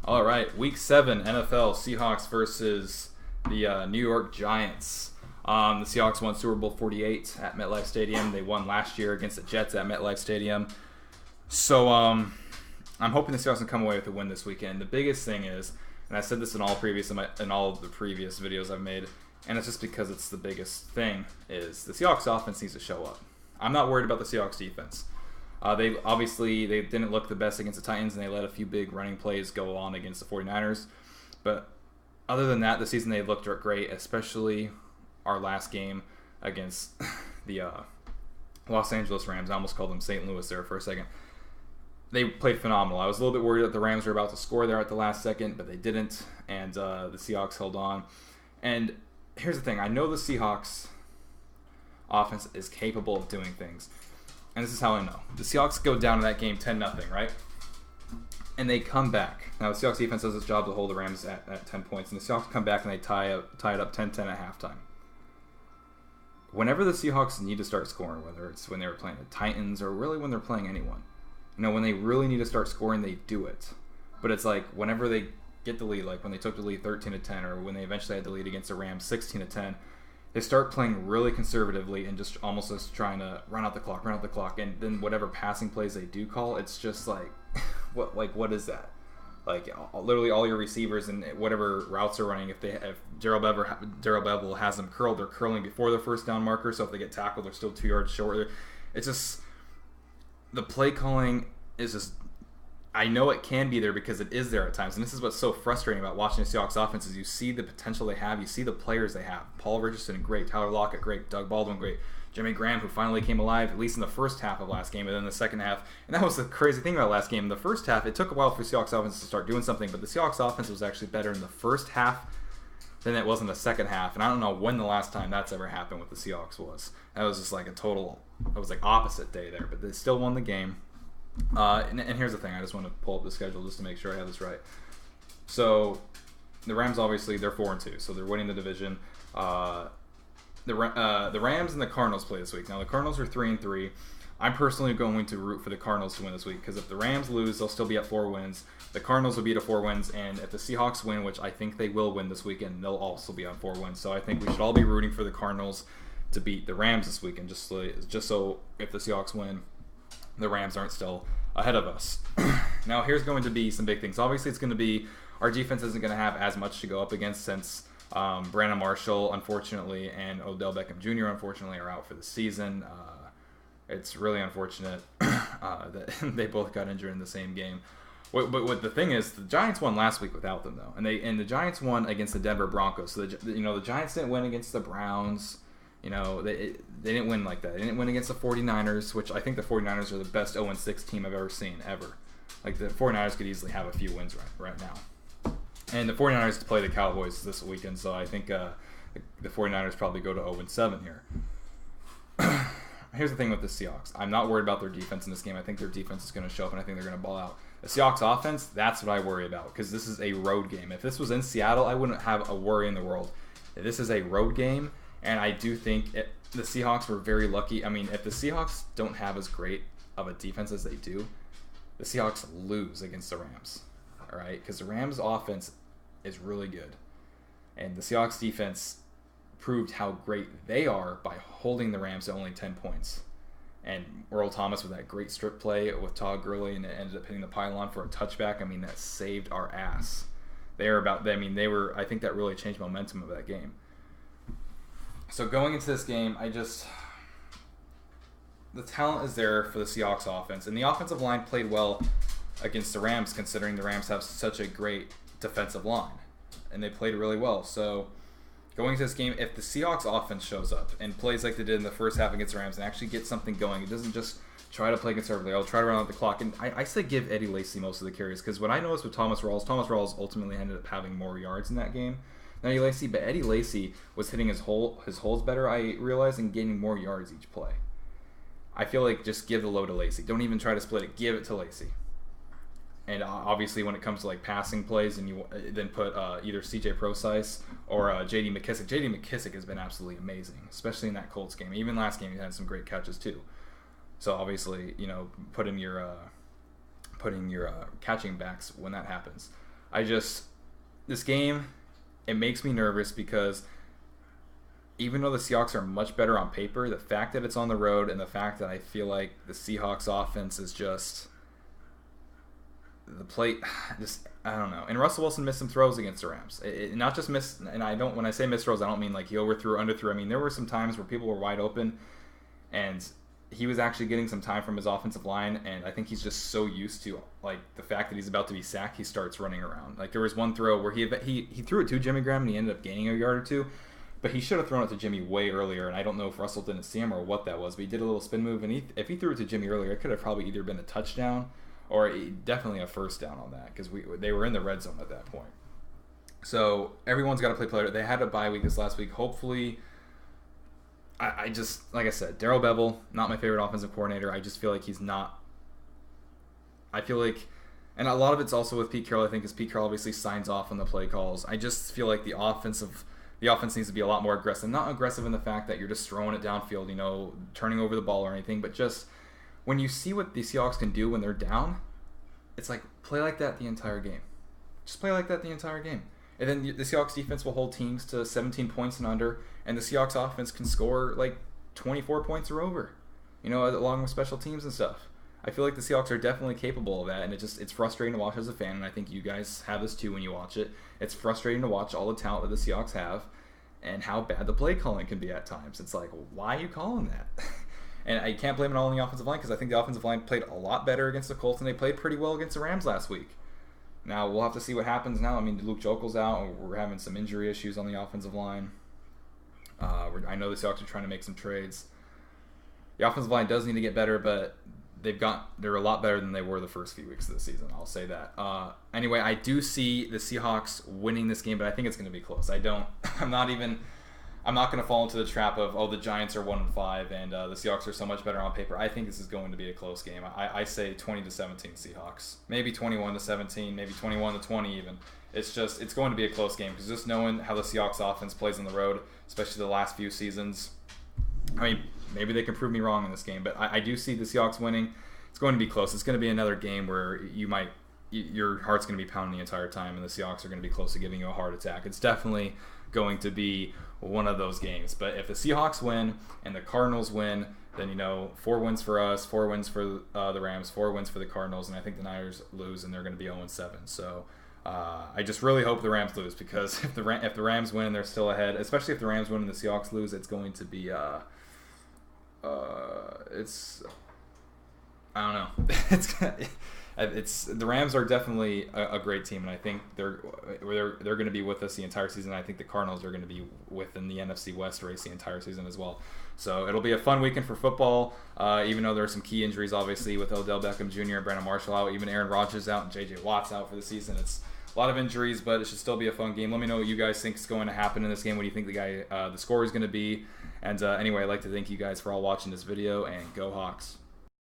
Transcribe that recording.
All right, Week 7 NFL Seahawks versus the New York Giants. The Seahawks won Super Bowl 48 at MetLife Stadium. They won last year against the Jets at MetLife Stadium. So I'm hoping the Seahawks can come away with a win this weekend. The biggest thing is, and I said this in all of the previous videos I've made, and it's just because it's the biggest thing, is the Seahawks offense needs to show up. I'm not worried about the Seahawks defense. They didn't look the best against the Titans, and they let a few big running plays go on against the 49ers. But other than that, this season they looked great, especially our last game against the Los Angeles Rams. I almost called them St. Louis there for a second. They played phenomenal. I was a little bit worried that the Rams were about to score there at the last second, but they didn't, and the Seahawks held on. And here's the thing. I know the Seahawks offense is capable of doing things. And this is how I know. The Seahawks go down in that game 10-0, right? And they come back. Now, the Seahawks defense does its job to hold the Rams at 10 points. And the Seahawks come back and they tie it up 10-10 at halftime. Whenever the Seahawks need to start scoring, whether it's when they were playing the Titans or really when they're playing anyone, when they really need to start scoring, they do it. But it's like whenever they get the lead, like when they took the lead 13-10 or when they eventually had the lead against the Rams 16-10, they start playing really conservatively and just almost just trying to run out the clock, and then whatever passing plays they do call, it's just like, what is that? Like literally all your receivers and whatever routes they're running, if Darrell Bevel has them curled, they're curling before their first down marker, so if they get tackled, they're still 2 yards short. It's just the play calling is just. I know it can be there because it is there at times, and this is what's so frustrating about watching the Seahawks offense is you see the potential they have, you see the players they have. Paul Richardson, great. Tyler Lockett, great. Doug Baldwin, great. Jimmy Graham, who finally came alive, at least in the first half of last game, and then the second half. And that was the crazy thing about last game. In the first half, it took a while for the Seahawks offense to start doing something, but the Seahawks offense was actually better in the first half than it was in the second half. And I don't know when the last time that's ever happened with the Seahawks was. That was just like it was like opposite day there, but they still won the game. And here's the thing. I just want to pull up the schedule just to make sure I have this right. So the Rams, obviously, they're 4-2, so they're winning the division. The Rams and the Cardinals play this week. Now the Cardinals are 3-3. I'm personally going to root for the Cardinals to win this week because if the Rams lose, they'll still be at 4 wins. The Cardinals will be at 4 wins, and if the Seahawks win, which I think they will win this weekend, they'll also be on 4 wins. So I think we should all be rooting for the Cardinals to beat the Rams this weekend, just so if the Seahawks win, the Rams aren't still ahead of us. Now, here's going to be some big things. Obviously, it's going to be our defense isn't going to have as much to go up against since Brandon Marshall, unfortunately, and Odell Beckham Jr., unfortunately, are out for the season. It's really unfortunate that they both got injured in the same game. But what the thing is, the Giants won last week without them, though, and the Giants won against the Denver Broncos. So the Giants didn't win against the Browns. They didn't win like that. They didn't win against the 49ers, which I think the 49ers are the best 0-6 team I've ever seen, ever. Like, the 49ers could easily have a few wins right now. And the 49ers play the Cowboys this weekend, so I think the 49ers probably go to 0-7 here. Here's the thing with the Seahawks. I'm not worried about their defense in this game. I think their defense is going to show up, and I think they're going to ball out. The Seahawks offense, that's what I worry about, because this is a road game. If this was in Seattle, I wouldn't have a worry in the world. This is a road game. And I do think the Seahawks were very lucky. I mean, if the Seahawks don't have as great of a defense as they do, the Seahawks lose against the Rams. All right? Because the Rams' offense is really good. And the Seahawks' defense proved how great they are by holding the Rams to only 10 points. And Earl Thomas with that great strip play with Todd Gurley, and it ended up hitting the pylon for a touchback. I mean, that saved our ass. I think that really changed momentum of that game. So going into this game, the talent is there for the Seahawks offense. And the offensive line played well against the Rams, considering the Rams have such a great defensive line. And they played really well. So going into this game, if the Seahawks offense shows up and plays like they did in the first half against the Rams and actually gets something going, it doesn't just try to play conservatively. I'll try to run out the clock. And I say give Eddie Lacy most of the carries, because what I noticed with Thomas Rawls ultimately ended up having more yards in that game. Eddie Lacy was hitting his holes better, I realized, and gaining more yards each play. I feel like just give the load to Lacy. Don't even try to split it. Give it to Lacy. And obviously, when it comes to like passing plays, and you then put either C.J. Prosise or J.D. McKissick. J.D. McKissick has been absolutely amazing, especially in that Colts game. Even last game, he had some great catches too. So obviously, putting your catching backs when that happens. This game, it makes me nervous because even though the Seahawks are much better on paper, the fact that it's on the road and the fact that I feel like the Seahawks offense is just the plate, just I don't know. And Russell Wilson missed some throws against the Rams. Not just miss, and when I say missed throws, I don't mean like he overthrew, underthrew. I mean there were some times where people were wide open, and he was actually getting some time from his offensive line. And I think he's just so used to like the fact that he's about to be sacked, he starts running around. Like there was one throw where he threw it to Jimmy Graham and he ended up gaining a yard or two. But he should have thrown it to Jimmy way earlier, and I don't know if Russell didn't see him or what that was. But he did a little spin move, and if he threw it to Jimmy earlier, it could have probably either been a touchdown or definitely a first down on that because they were in the red zone at that point. So everyone's got to play player. They had a bye week this last week. Hopefully, I just like I said, Darrell Bevell, not my favorite offensive coordinator. I just feel like he's not. I feel like. And a lot of it's also with Pete Carroll, I think, because Pete Carroll obviously signs off on the play calls. I just feel like the offense needs to be a lot more aggressive. Not aggressive in the fact that you're just throwing it downfield, turning over the ball or anything, but just when you see what the Seahawks can do when they're down, it's like play like that the entire game. Just play like that the entire game. And then the Seahawks defense will hold teams to 17 points and under, and the Seahawks offense can score like 24 points or over, along with special teams and stuff. I feel like the Seahawks are definitely capable of that, and it's frustrating to watch as a fan, and I think you guys have this too when you watch it. It's frustrating to watch all the talent that the Seahawks have and how bad the play calling can be at times. It's like, why are you calling that? And I can't blame it all on the offensive line because I think the offensive line played a lot better against the Colts, and they played pretty well against the Rams last week. Now, we'll have to see what happens now. I mean, Luke Jokel's out, and we're having some injury issues on the offensive line. I know the Seahawks are trying to make some trades. The offensive line does need to get better, but they're a lot better than they were the first few weeks of the season. I'll say that. Anyway, I do see the Seahawks winning this game, but I think it's going to be close. I'm not going to fall into the trap of the Giants are 1-5 and the Seahawks are so much better on paper. I think this is going to be a close game. I say 20-17 Seahawks, maybe 21-17, maybe 21-20 even. It's going to be a close game because just knowing how the Seahawks offense plays on the road, especially the last few seasons. I mean, maybe they can prove me wrong in this game, but I do see the Seahawks winning. It's going to be close. It's going to be another game where your heart's going to be pounding the entire time, and the Seahawks are going to be close to giving you a heart attack. It's definitely going to be one of those games. But if the Seahawks win and the Cardinals win, then 4 wins for us, 4 wins for the Rams, 4 wins for the Cardinals, and I think the Niners lose, and they're going to be 0-7. So I just really hope the Rams lose because if the Rams win, they're still ahead. Especially if the Rams win and the Seahawks lose, it's going to be I don't know. It's the Rams are definitely a great team, and I think they're going to be with us the entire season. I think the Cardinals are going to be within the NFC West race the entire season as well. So it'll be a fun weekend for football. Even though there are some key injuries, obviously with Odell Beckham Jr. and Brandon Marshall out, even Aaron Rodgers out and J.J. Watt's out for the season. It's a lot of injuries, but it should still be a fun game. Let me know what you guys think is going to happen in this game. What do you think the score is going to be? And anyway, I'd like to thank you guys for all watching this video, and go Hawks.